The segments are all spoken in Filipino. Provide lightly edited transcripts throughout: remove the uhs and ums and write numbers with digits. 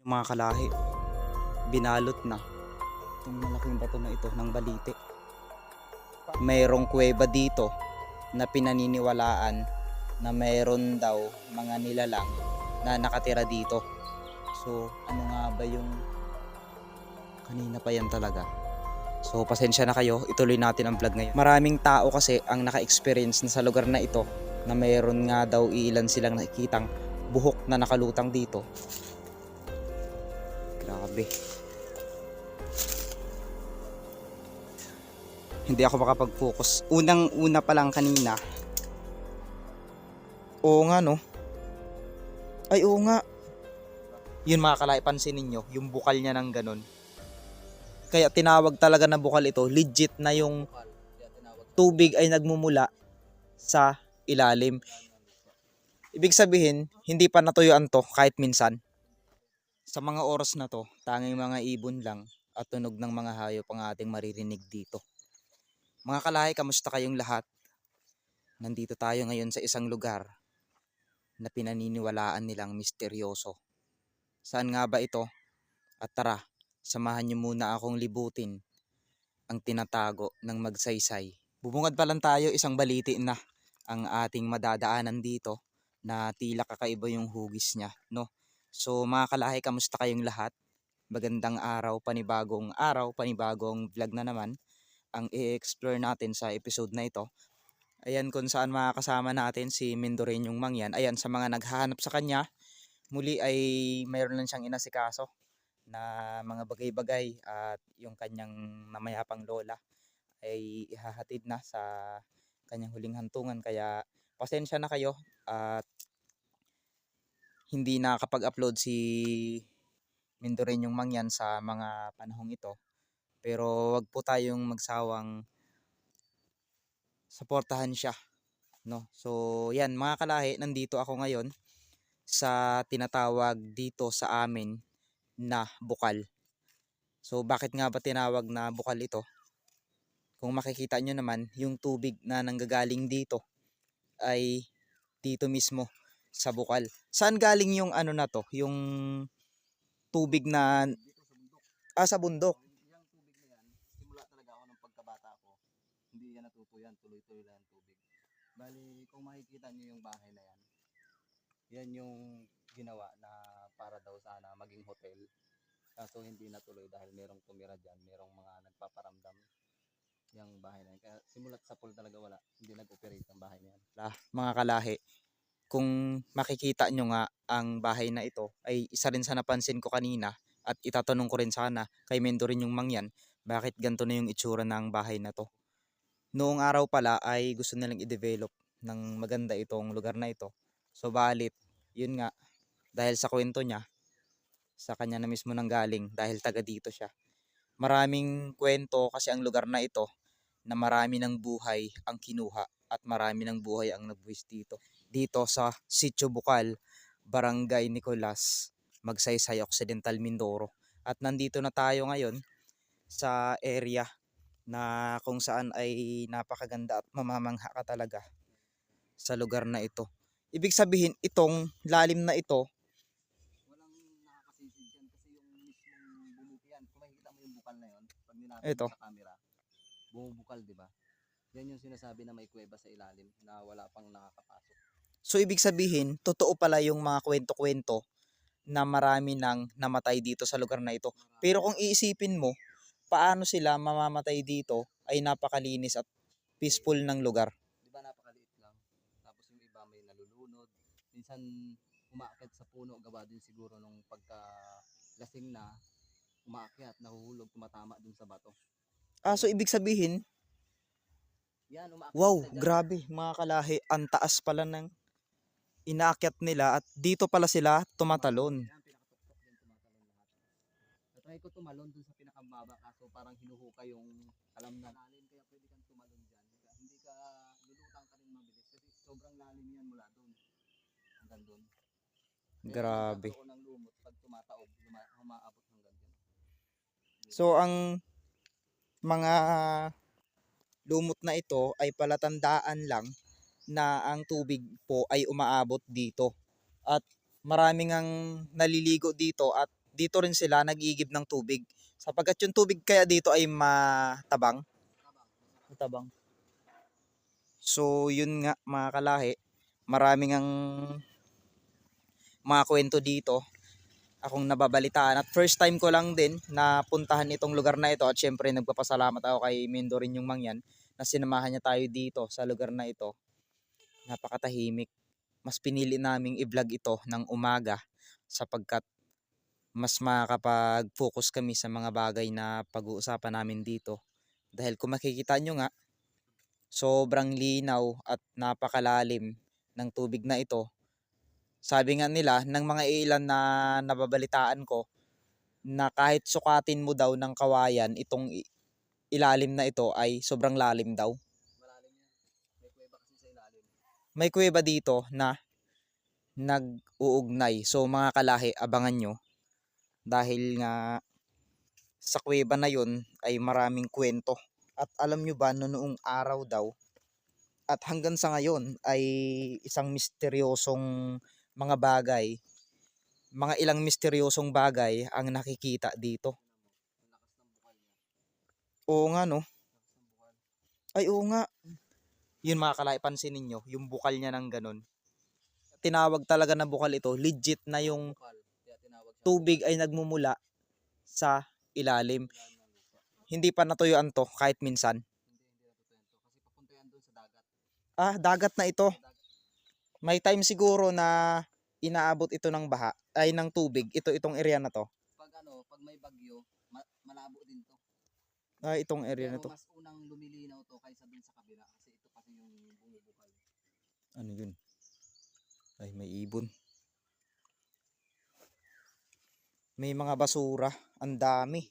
Yung mga kalahi, binalot na itong malaking bato na ito ng balite. Mayroong kuweba dito na pinaniniwalaan na mayroon daw mga nilalang na nakatira dito. So ano nga ba yung kanina pa yan talaga. So pasensya na kayo, ituloy natin ang vlog ngayon. Maraming tao kasi ang naka-experience na sa lugar na ito na mayroon nga daw ilan silang nakikitang buhok na nakalutang dito. Grabe. Hindi ako makapag-focus. Unang-una pa lang kanina. Oo nga no. Ay oo nga. Yun mga kalay, pansin ninyo, yung bukal niya ng ganun. Kaya tinawag talaga na bukal ito. Legit na yung tubig ay nagmumula sa ilalim. Ibig sabihin, hindi pa natuyuan to kahit minsan. Sa mga oras na to, tanging mga ibon lang at tunog ng mga hayop ang ating maririnig dito. Mga kalahi, kamusta kayong lahat? Nandito tayo ngayon sa isang lugar na pinaniniwalaan nilang misteryoso. Saan nga ba ito? At tara, samahan niyo muna akong libutin ang tinatago ng magsaysay. Bumungad pa lang tayo, isang baliti na ang ating madadaanan dito na tila kakaiba yung hugis niya, no? So mga kalahi, kamusta kayong lahat? Magandang araw, panibagong vlog na naman ang i-explore natin sa episode na ito. Ayan kung saan makakasama natin si Mindoreñong Mangyan. Ayan, sa mga naghahanap sa kanya, muli ay mayroon lang siyang inasikaso na mga bagay-bagay at yung kanyang namayapang lola ay ihahatid na sa kanyang huling hantungan. Kaya pasensya na kayo at hindi nakakapag-upload si Mindoreñong Mangyan sa mga panahong ito. Pero wag po tayong magsawang suportahan siya, no? So yan mga kalahi, nandito ako ngayon sa tinatawag dito sa amin na bukal. So bakit nga ba tinawag na bukal ito? Kung makikita nyo naman, yung tubig na nanggagaling dito ay dito mismo sa bukal. Saan galing yung ano na to? Yung tubig na sa bundok. Yung tubig na yan, simula talaga ako ng pagkabata ko, hindi yan natutuyan, tuloy-tuloy lang ang tubig. Bali, kung makikita nyo yung bahay na yan, yan yung ginawa na para daw sana maging hotel. Kaso hindi natuloy dahil merong tumira dyan, merong mga nagpaparamdam yung bahay na yan. Kaya simulat sa pool talaga wala, hindi nag-operate ang bahay na yan. Mga kalahi, kung makikita nyo nga ang bahay na ito ay isa rin sa napansin ko kanina at itatanong ko rin sana kay Mendoreñong Mangyan bakit ganito na yung itsura ng bahay na to. Noong araw pala ay gusto nilang i-develop ng maganda itong lugar na ito. So balit, yun nga, dahil sa kwento niya, sa kanya na mismo nanggaling dahil taga dito siya. Maraming kwento kasi ang lugar na ito na marami ng buhay ang kinuha at marami ng buhay ang nagbuwis dito. Dito sa Sitio Bukal, Barangay Nicolas, Magsaysay Occidental, Mindoro. At nandito na tayo ngayon sa area na kung saan ay napakaganda at mamamangha ka talaga sa lugar na ito. Ibig sabihin, itong lalim na ito, Walang nakakasisid yan kasi yung mismong bumukian. Kung makikita mo yung bukal na yon, pag ninapin ito, mo sa camera, bumubukal, di ba? Yan yung sinasabi na may kuweba sa ilalim na wala pang nakakapasok. so ibig sabihin, totoo pala yung mga kwento-kwento na marami nang namatay dito sa lugar na ito. Pero kung iisipin mo, paano sila mamamatay dito ay napakalinis at peaceful ng lugar. Di ba napakaliit lang? Tapos yung iba may nalulunod. Minsan umaakyat sa puno, gawa din siguro nung pagka lasing na, umaakyat, nahuhulog, tumatama dun sa bato. So ibig sabihin, Yan, umaakyat wow, sila dyan. grabe mga kalahi, ang taas pala ng inaakyat nila at dito pala sila tumatalon. Yan, pinakatuktok din tumatalon lahat. Natry ko tumalon dun sa pinakababa kaso parang hinuhukay yung alam na lalim kaya pwede kang tumalon dyan. Hindi ka lulutang ka rin mabilis kasi sobrang lalim yan mula dun hanggang dun. Grabe. Kaya ng lumot pag tumataob, umaabot hanggang dun. So ang mga lumot na ito ay palatandaan lang na ang tubig po ay umaabot dito. At maraming ang naliligo dito at dito rin sila nag-iigib ng tubig. Sapagkat yung tubig kaya dito ay matabang. Matabang. So yun nga mga kalahi, maraming ang mga kwento dito akong nababalitaan at first time ko lang din na puntahan itong lugar na ito at syempre nagpapasalamat ako kay Mendo rin yung mangyan na sinamahan niya tayo dito sa lugar na ito. Napakatahimik. Mas pinili naming i-vlog ito ng umaga sapagkat mas makakapag-focus kami sa mga bagay na pag-uusapan namin dito. Dahil kung makikita nyo nga, sobrang linaw at napakalalim ng tubig na ito. Sabi nga nila, ng mga ilan na nababalitaan ko, na kahit sukatin mo daw ng kawayan, itong ilalim na ito ay sobrang lalim daw. Malalim yan. May kuweba kasi sa ilalim. May kuweba dito na nag-uugnay. So mga kalahi, abangan nyo. Dahil nga sa kuweba na yun ay maraming kwento. At alam nyo ba, noong araw daw, at hanggang sa ngayon ay isang misteryosong mga bagay, mga ilang misteryosong bagay ang nakikita dito. Ang lakas ng bukal niya. Oo nga no. Lakas ng bukal. Ay oo nga. Yun mga kalahi, pansinin nyo, yung bukal niya ng ganun. Tinawag talaga na bukal ito, legit na yung Bukal. Kaya tinawag siya tubig ay nagmumula sa ilalim. ilalim ng lupa. Hindi pa natuyuan to kahit minsan. Hindi natutuyan to. Kasi papunta yan doon sa dagat. Ah, dagat na ito. Sa dagat. May time siguro na inaabot ito ng baha, ay ng tubig, itong area na to. Pag may bagyo, malabo din to. Ah, itong area na Pero to. mas unang lumilinaw to kaysa dun sa kabila kasi ito kasi yung bumubukal. Ano yun? Ay, may ibon. May mga basura. Ang dami.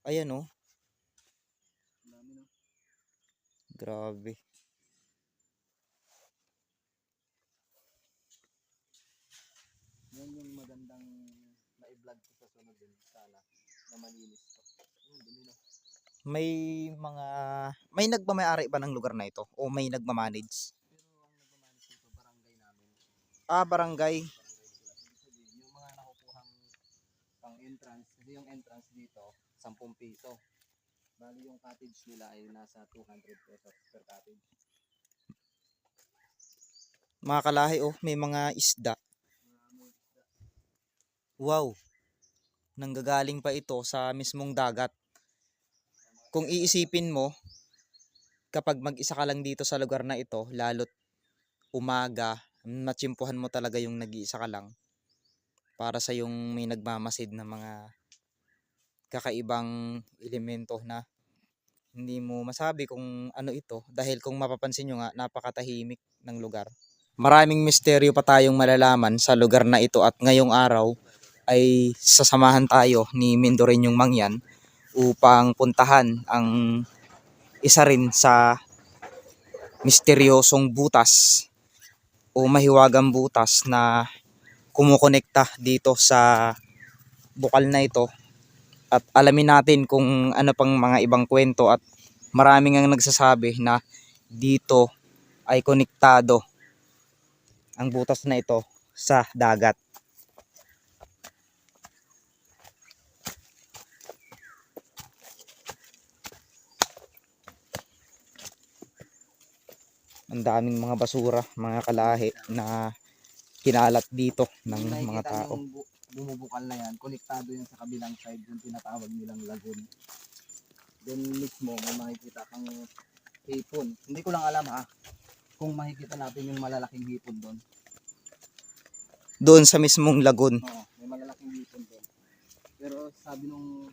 Ayan oh. Ang dami no. Grabe. Yan yung magandang na-vlog ko sa sunod din sana na malinis to. Yun, dumi no. May nagmamayari ba ng lugar na ito o may nagmamanage? Pero ang nagmamanage dito barangay namin. Ah, barangay. Barangay sila. Ibig sabihin, yung mga nakukuhang pang entrance, kasi yung entrance dito, 10 piso. Bali yung cottage nila ay nasa 200 pesos per cottage. Mga kalahi oh, may mga isda. May isda. Wow. Nanggagaling pa ito sa mismong dagat. Kung iisipin mo, kapag mag-isa ka lang dito sa lugar na ito, lalo't umaga, matsimpuhan mo talaga yung nag-iisa ka lang. Para sa yung may nagmamasid na mga kakaibang elemento na hindi mo masabi kung ano ito. Dahil kung mapapansin nyo nga, napakatahimik ng lugar. Maraming misteryo pa tayong malalaman sa lugar na ito at ngayong araw ay sasamahan tayo ni Mendo rin yung mangyan upang puntahan ang isa rin sa misteryosong butas o mahiwagang butas na kumukonekta dito sa bukal na ito at alamin natin kung ano pang mga ibang kwento at maraming ang nagsasabi na dito ay konektado ang butas na ito sa dagat. Ang daming mga basura, mga kalahi na kinalat dito ng Yung mga nakikita tao. yung bumubukal na yan, konektado yan sa kabilang side yung tinatawag nilang lagoon. Then mismo may makikita kang hipon. Hindi ko lang alam ha kung makikita natin yung malalaking hipon doon. Doon sa mismong lagoon. Oo, may malalaking hipon doon. Pero sabi nung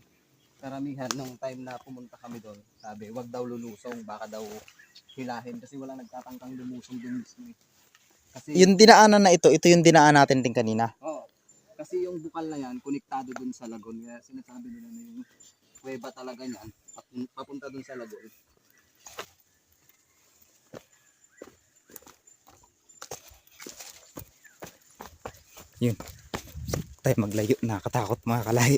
karamihan nung time na pumunta kami doon, sabi wag daw lulusong, baka daw hilahin kasi wala nagtatangkang lumusong doon mismo. Kasi Yung dinaanan na ito yung dinaan natin din kanina. oo. Kasi yung bukal na yan, konektado dun sa lagoon. Kaya sinasabi nila na yung kuweba talaga niyan, papunta dun sa lagoon. Yun. Tayo maglayo, nakatakot mga kalahi.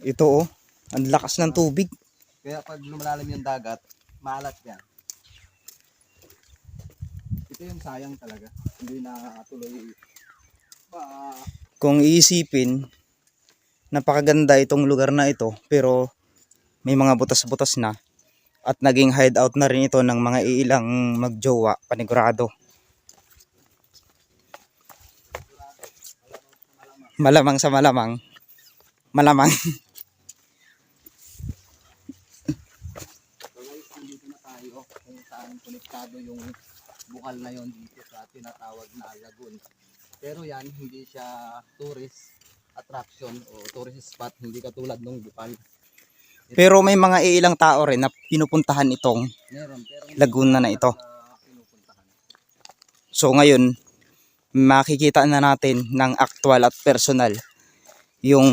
Ito oh, ang lakas ng tubig. Kaya pag lumalalim yung dagat, maalat yan. Ito yung sayang talaga. Hindi na tuloy Kung iisipin, napakaganda itong lugar na ito pero may mga butas-butas na at naging hideout na rin ito ng mga ilang magjowa panigurado. Malamang sa malamang. Malamang. So guys, nandito na tayo kung saan konektado yung bukal na yon dito sa tinatawag na lagoon. Pero yan, hindi siya tourist attraction o tourist spot, hindi katulad ng bukal. Pero may mga ilang tao rin na pinupuntahan itong Meron, pero hindi Laguna na ito. sila pinupuntahan. So ngayon, makikita na natin ng actual at personal yung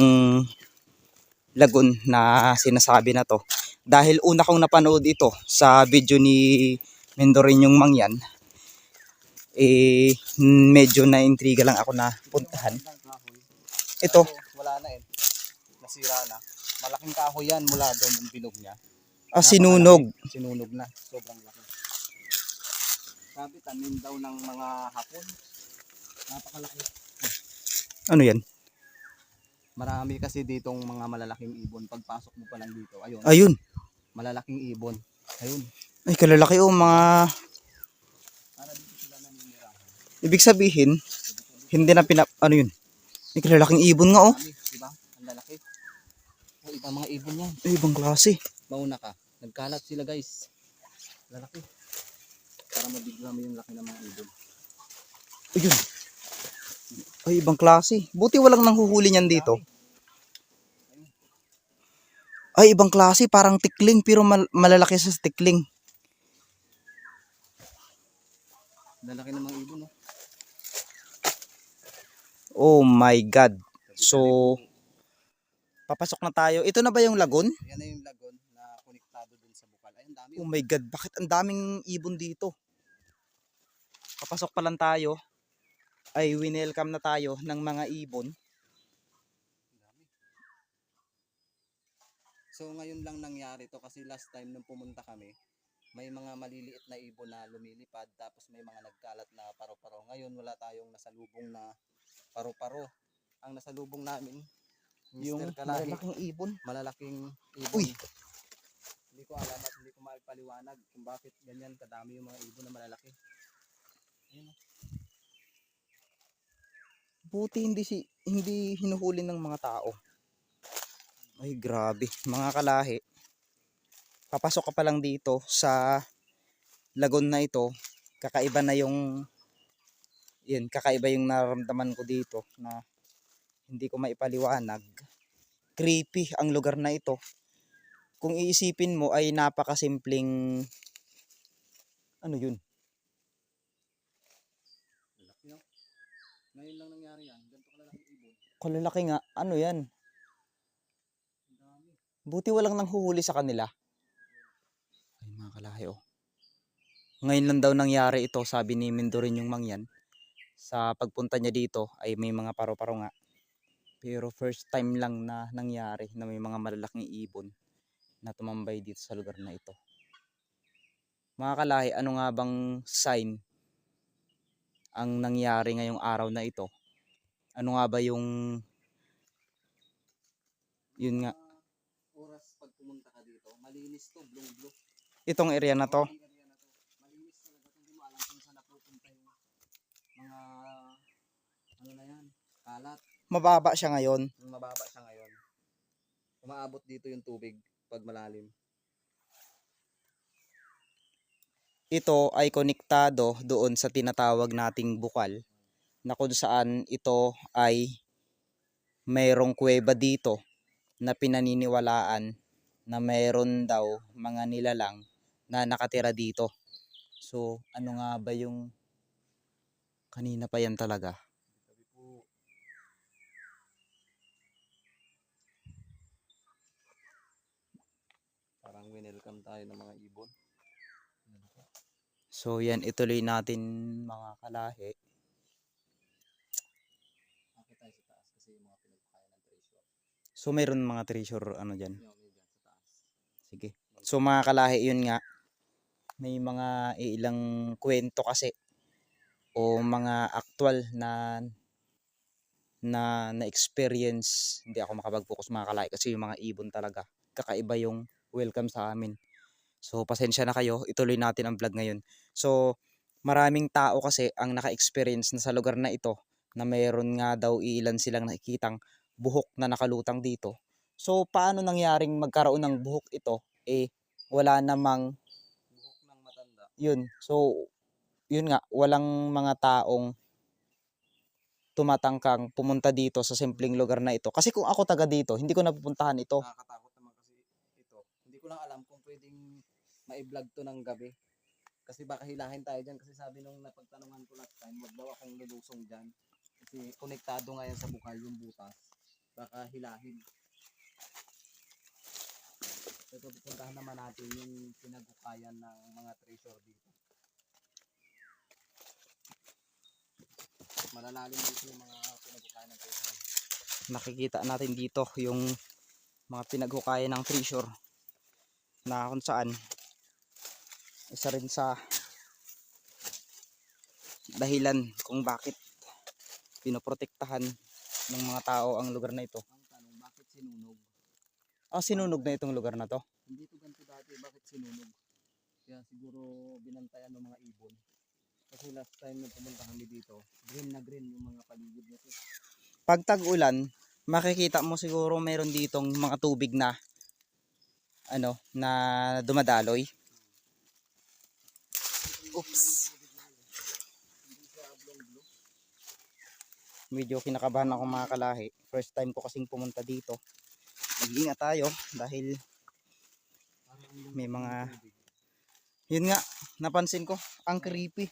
lagoon na sinasabi na to. Dahil una kong napanood ito sa video ni Mendorinyong Mangyan, medyo na-intriga lang ako na puntahan. Ito, Wala na eh. Nasira na. Malaking kahoy yan mula doon yung bilog niya. sinunog. Sinunog na. Sobrang laki. Sabi tanim daw ng mga Hapon. Napakalaki. Ano yan? Marami kasi ditong mga malalaking ibon. Pagpasok mo pa lang dito. Ayun. Ayun. Malalaking ibon. Ayun. Ay, kalalaki mga... Para dito sila naninirahan. Ibig sabihin, hindi na Ano yun? Ay, kalalaking ibon nga oh. Marami, diba? Ang lalaki. Oh, ibang mga ibon yan. Ay, ibang klase. Mauna ka. Nagkalat sila guys. Lalaki. Para mabigla mo yung laki ng mga ibon. Ayun. Ay, ibang klase. Buti walang nanghuhuli niyan dito. Ay, ibang klase. Parang tikling pero malalaki sa tikling. Lalaki ng mga ibon. Oh. Oh my God. So, papasok na tayo. Ito na ba yung lagoon? Yan na yung lagoon na konektado dun sa bukal. Ay, ang dami. Oh my God. Bakit ang daming ibon dito? Papasok pa lang tayo. Ay, winelcome na tayo ng mga ibon. So ngayon lang nangyari to kasi last time nung pumunta kami, may mga maliliit na ibon na lumilipad tapos may mga nagkalat na paro-paro. Ngayon wala tayong nasalubong na paro-paro. Ang nasalubong namin, Yung Mr. Kalahi, malalaking ibon. malalaking ibon. Uy. Hindi ko alam at hindi ko maipaliwanag kung bakit ganyan kadami yung mga ibon na malalaki. Ayun, oh. Buti hindi hinuhuli ng mga tao. Ay, grabe. Mga kalahi. Papasok ka pa lang dito sa lagoon na ito. Kakaiba na yung kakaiba yung nararamdaman ko dito na hindi ko maipaliwanag. Creepy ang lugar na ito. Kung iisipin mo ay napakasimpleng ano yun? Lalaki, no? Ngayon lang nangyari yan. Ganito kalalaking ibon. Kalalaki nga. Ano yan? Ang dami. Buti walang nanghuhuli sa kanila. Ay, mga kalahi oh. Ngayon lang daw nangyari ito, sabi ni Mendorin yung Mangyan. Sa pagpunta niya dito ay may mga paro-paro nga. Pero first time lang na nangyari na may mga malalaking ibon na tumambay dito sa lugar na ito. Mga kalahi, ano nga bang sign ang nangyari ngayong araw na ito? Ano nga ba yung yun nga, Oras pag pumunta ka dito, malinis to, blue-blue. itong area na to? Ang area na to. Malinis talaga. Hindi mo alam kung saan napupunta yung mga ano na yan, kalat. Mababa siya ngayon. Mababa siya ngayon. Umaabot dito yung tubig pag malalim. Ito ay konektado doon sa tinatawag nating bukal na kung saan ito ay mayroong kuweba dito na pinaniniwalaan na mayroon daw mga nilalang na nakatira dito. So ano nga ba yung kanina pa yan talaga? Sabi po, parang winelcome tayo ng mga ibon. So yan, ituloy natin mga kalahi. Akit tayo sa taas kasi yung mga pinagpakain ng treasure. So mayroon mga treasure ano dyan. Yung dyan sa taas. Sige. So mga kalahi, yun nga. May mga ilang kwento kasi o mga actual na na-experience. Hindi ako makapag-focus mga kalay kasi yung mga ibon talaga kakaiba yung welcome sa amin. So pasensya na kayo, ituloy natin ang vlog ngayon. So maraming tao kasi ang naka-experience na sa lugar na ito na mayroon nga daw ilan silang nakikitang buhok na nakalutang dito. So paano nangyaring magkaroon ng buhok ito? Wala namang Buhok ng matanda. yun. So yun nga, walang mga taong tumatangkang pumunta dito sa simpleng lugar na ito. Kasi kung ako taga dito, hindi ko napupuntahan ito. Nakakatakot naman kasi ito. Hindi ko lang alam kung pwedeng ma-vlog to ng gabi. Kasi baka hilahin tayo dyan. Kasi sabi nung napagtanungan ko last time, wag daw akong lulusong dyan. Kasi konektado nga yan sa bukal yung butas. Baka hilahin. So pupuntahan naman natin yung pinagukayan ng mga treasure dito. Malalalim dito yung mga pinagukayan ng treasure. Nakikita natin dito yung mga pinaghukayan ng treasure na kung saan isa rin sa dahilan kung bakit pinoprotektahan ng mga tao ang lugar na ito. Ang tanong, bakit sinunog? Sinunog na itong lugar na to. Hindi to ganito dati, bakit sinunog? Kaya siguro binantayan ng mga ibon. Kasi last time nung pumunta kami dito, green na green yung mga paligid nito. Pag tag-ulan, makikita mo siguro mayroon ditong mga tubig na na dumadaloy. Oops. Medyo kinakabahan ako mga kalahi. First time ko kasing pumunta dito. Mag-ingat tayo dahil may mga yun nga, napansin ko, ang creepy.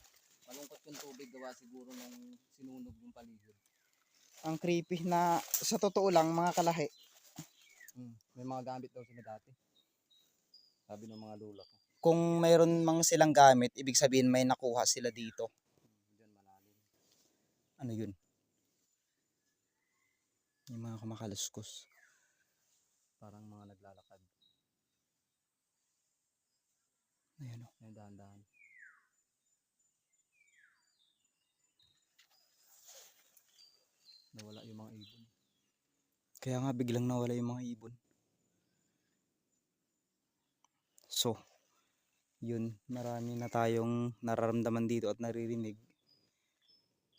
Malungkot yung tubig gawa siguro ng sinunog yung paligid. Ang creepy na sa totoo lang mga kalahi. May mga gamit daw sila dati. Sabi ng mga lula ko. Kung mayroon mang silang gamit, ibig sabihin may nakuha sila dito. Diyan malalim. Ano yun? Yung mga kumakaluskos. Parang mga naglalakad. Ayan o. May dahan-dahan. Nawala yung mga ibon. Kaya nga biglang nawala yung mga ibon. So, yun, marami na tayong nararamdaman dito at naririnig.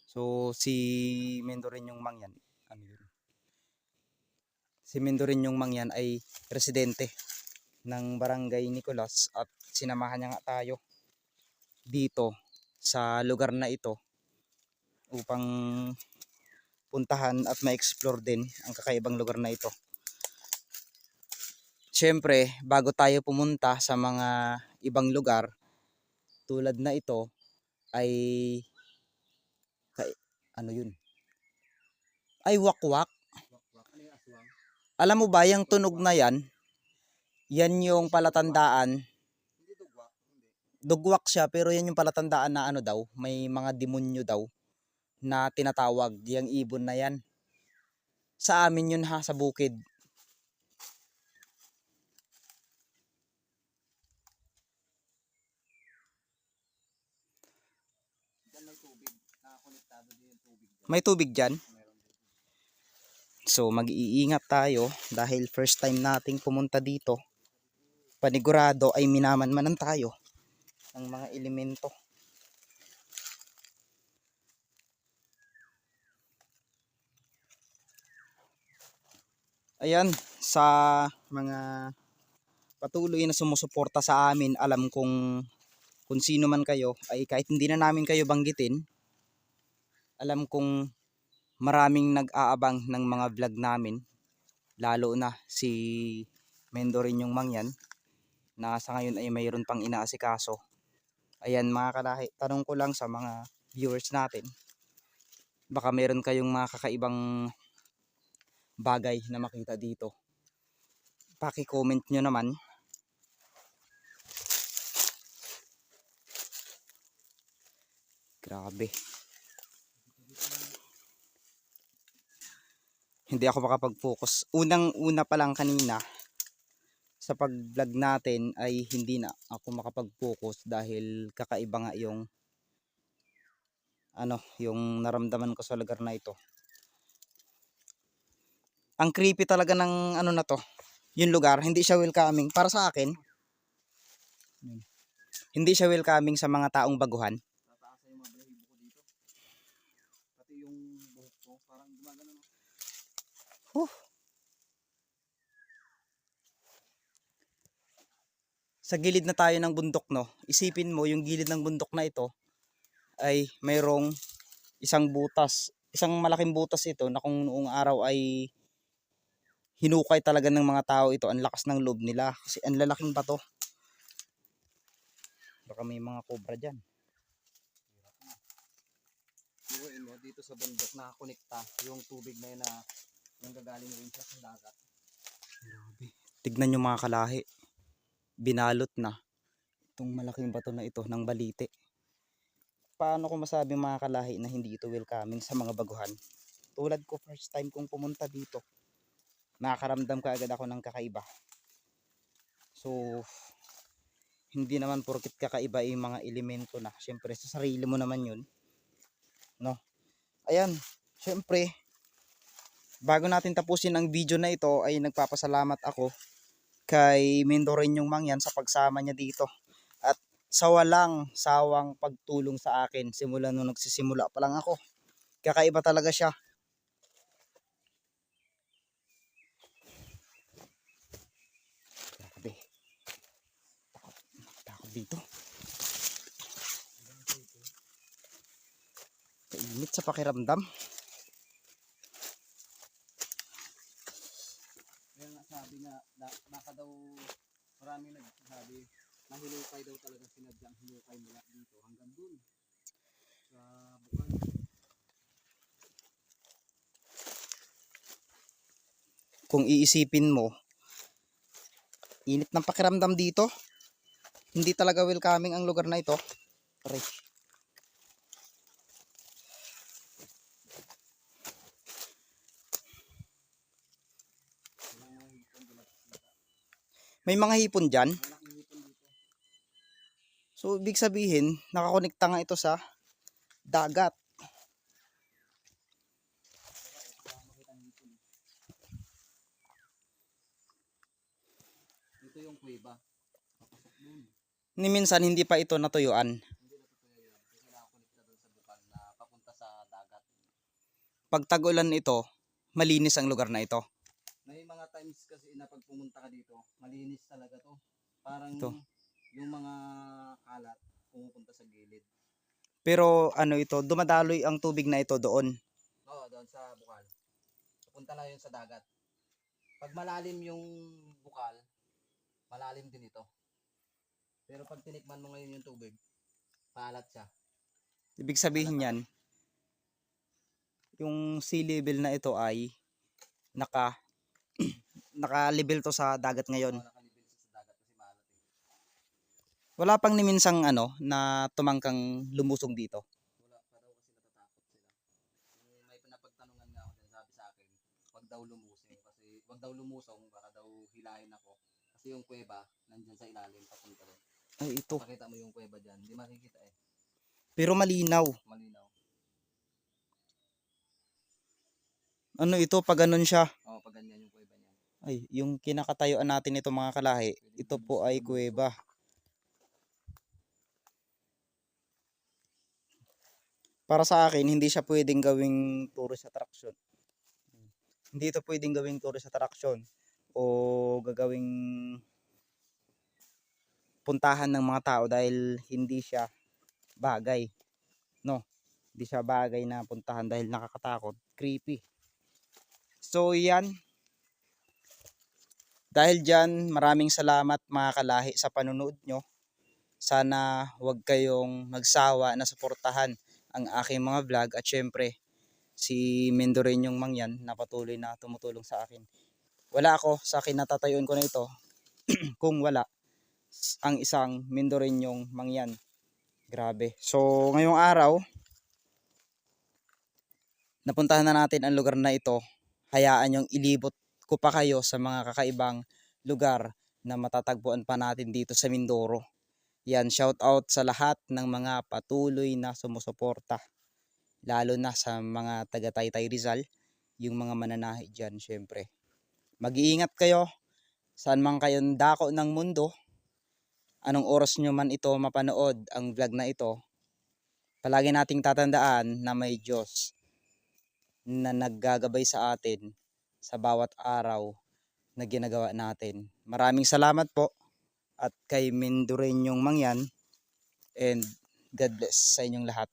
So, si Mendorenyong Mangyan, ano yun? Si Mendorenyong Mangyan ay residente ng Barangay Nicolas at sinamahan niya nga tayo dito sa lugar na ito upang puntahan at ma-explore din ang kakaibang lugar na ito. Siyempre, bago tayo pumunta sa mga ibang lugar tulad na ito ay ano yun? Ay wakwak. Wak-wak. Ano yung aswang? Alam mo ba yung tunog na yan? Yan yung palatandaan. Hindi dugwak. Hindi. Dugwak siya pero yan yung palatandaan na ano daw, may mga demonyo daw na tinatawag, yung ibon na yan. Sa amin yun ha, sa bukid. Diyan may tubig. Nakakonektado din yung tubig dyan. May tubig dyan. Meron din. So mag-iingat tayo dahil first time nating pumunta dito. Panigurado ay minamanmanan tayo ng mga elemento. Ayan, sa mga patuloy na sumusuporta sa amin, alam kung sino man kayo, ay kahit hindi na namin kayo banggitin, alam kong maraming nag-aabang ng mga vlog namin, lalo na si Mendorenyong Mangyan, na sa ngayon ay mayroon pang inaasikaso. Ayan mga kalahi, tanong ko lang sa mga viewers natin, baka meron kayong mga kakaibang bagay na makita dito. Paki-comment nyo naman. Grabe. Hindi ako makapag-focus. Unang-una pa lang kanina sa pag-vlog natin ay hindi na ako makapag-focus dahil kakaiba nga yung naramdaman ko sa lugar na ito. Ang creepy talaga ng ano na to, yung lugar, hindi siya welcoming para sa akin. Hindi siya welcoming sa mga taong baguhan. Tataas yung mga balahibo ko dito. Pati yung buhok ko, parang gumagano. Huh. Sa gilid na tayo ng bundok, no? Isipin mo, yung gilid ng bundok na ito ay mayroong isang butas. Isang malaking butas ito na kung noong araw ay hinukay talaga ng mga tao ito. Ang lakas ng loob nila kasi ang lalaking bato. Baka may mga cobra dyan. Iwain mo, dito sa bundok nakakonekta yung tubig na yun na yung gagaling rin siya sa dagat. Tignan nyo mga kalahi. Binalot na itong malaking bato na ito ng balite. Paano ko masabi mga kalahi na hindi ito welcoming sa mga baguhan? Tulad ko, first time kong pumunta dito, nakakaramdam ka agad ako ng kakaiba. So hindi naman porkit kakaiba yung mga elemento na, syempre sa sarili mo naman yun, no? Ayan, syempre bago natin tapusin ang video na ito ay nagpapasalamat ako kay Mendoreñong Mangyan sa pagsama niya dito at sa walang sawang pagtulong sa akin simula nung nagsisimula pa lang ako. Kakaiba talaga siya. Grabe. Takot dito. Kainit sa pakiramdam. Kaya nga sabi nga, baka daw maraming nagsasabi, nahilukay daw talaga sinadyang hilukay mula dito hanggang dun sa bukal. Kung iisipin mo, init ng pakiramdam dito. Hindi talaga welcoming ang lugar na ito. Aray. May mga hipon dyan. Malaking hipon dito. So, ibig sabihin, nakakonekta nga ito sa dagat. Dito yung kuweba. Papasok dun. Ni minsan, hindi pa ito natuyuan. Hindi na totoo yun. Kasi nakakonekta dun sa bukal na papunta sa dagat. Pag tag-ulan ito, malinis ang lugar na ito. May mga times kasi na pag pumunta ka dito, malinis talaga to. Parang Ito. yung mga kalat pumupunta sa gilid. Pero ano ito, dumadaloy ang tubig na ito doon. Oo, doon sa bukal. Pupunta na yun sa dagat. Pag malalim yung bukal, malalim din ito. Pero pag tinikman mo ngayon yung tubig, paalat siya. Ibig sabihin yan, yung sea level na ito ay naka-level to sa dagat ngayon. Oo, nakalibil siya sa dagat kasi maalat eh. Wala pang ni minsang ano, na tumangkang lumusong dito. Wala pa daw kasi natatakot sila. Yung may pinapagtanungan nga ako din, sabi sa akin, wag daw lumusong kasi wag daw lumusong, baka daw hilahin ako. Kasi yung kuweba, nandyan sa ilalim, papunta doon. Ay ito, Pakita mo yung kuweba dyan, hindi makikita eh. pero malinaw. Malinaw. Ano ito, pag ganun siya. Oo, pag ganyan yung kuweba niyan. Ay, yung kinakatayuan natin ito mga kalahi, ito po ay kuweba. Para sa akin, hindi siya pwedeng gawing tourist attraction. Hindi ito pwedeng gawing tourist attraction o gagawing puntahan ng mga tao dahil hindi siya bagay. No, hindi siya bagay na puntahan dahil nakakatakot, creepy. So yan. Dahil dyan, maraming salamat mga kalahi sa panunood nyo. Sana wag kayong magsawa na suportahan ang aking mga vlog at syempre si Mendoreñong Mangyan na patuloy na tumutulong sa akin. Wala ako sa kinatatayuan ko na ito kung wala ang isang Mendoreñong Mangyan. Grabe. So ngayong araw, napuntahan na natin ang lugar na ito. Hayaan yung ilibot ko pa kayo sa mga kakaibang lugar na matatagpuan pa natin dito sa Mindoro. Yan, shout out sa lahat ng mga patuloy na sumusuporta. Lalo na sa mga taga Taytay Rizal. yung mga mananahi dyan, syempre. Mag-iingat kayo, saan man kayong dako ng mundo, anong oras nyo man ito mapanood ang vlog na ito, palagi nating tatandaan na may Diyos na naggagabay sa atin sa bawat araw na ginagawa natin. Maraming salamat po at kay Mendoreñong Mangyan, and God bless sa inyong lahat.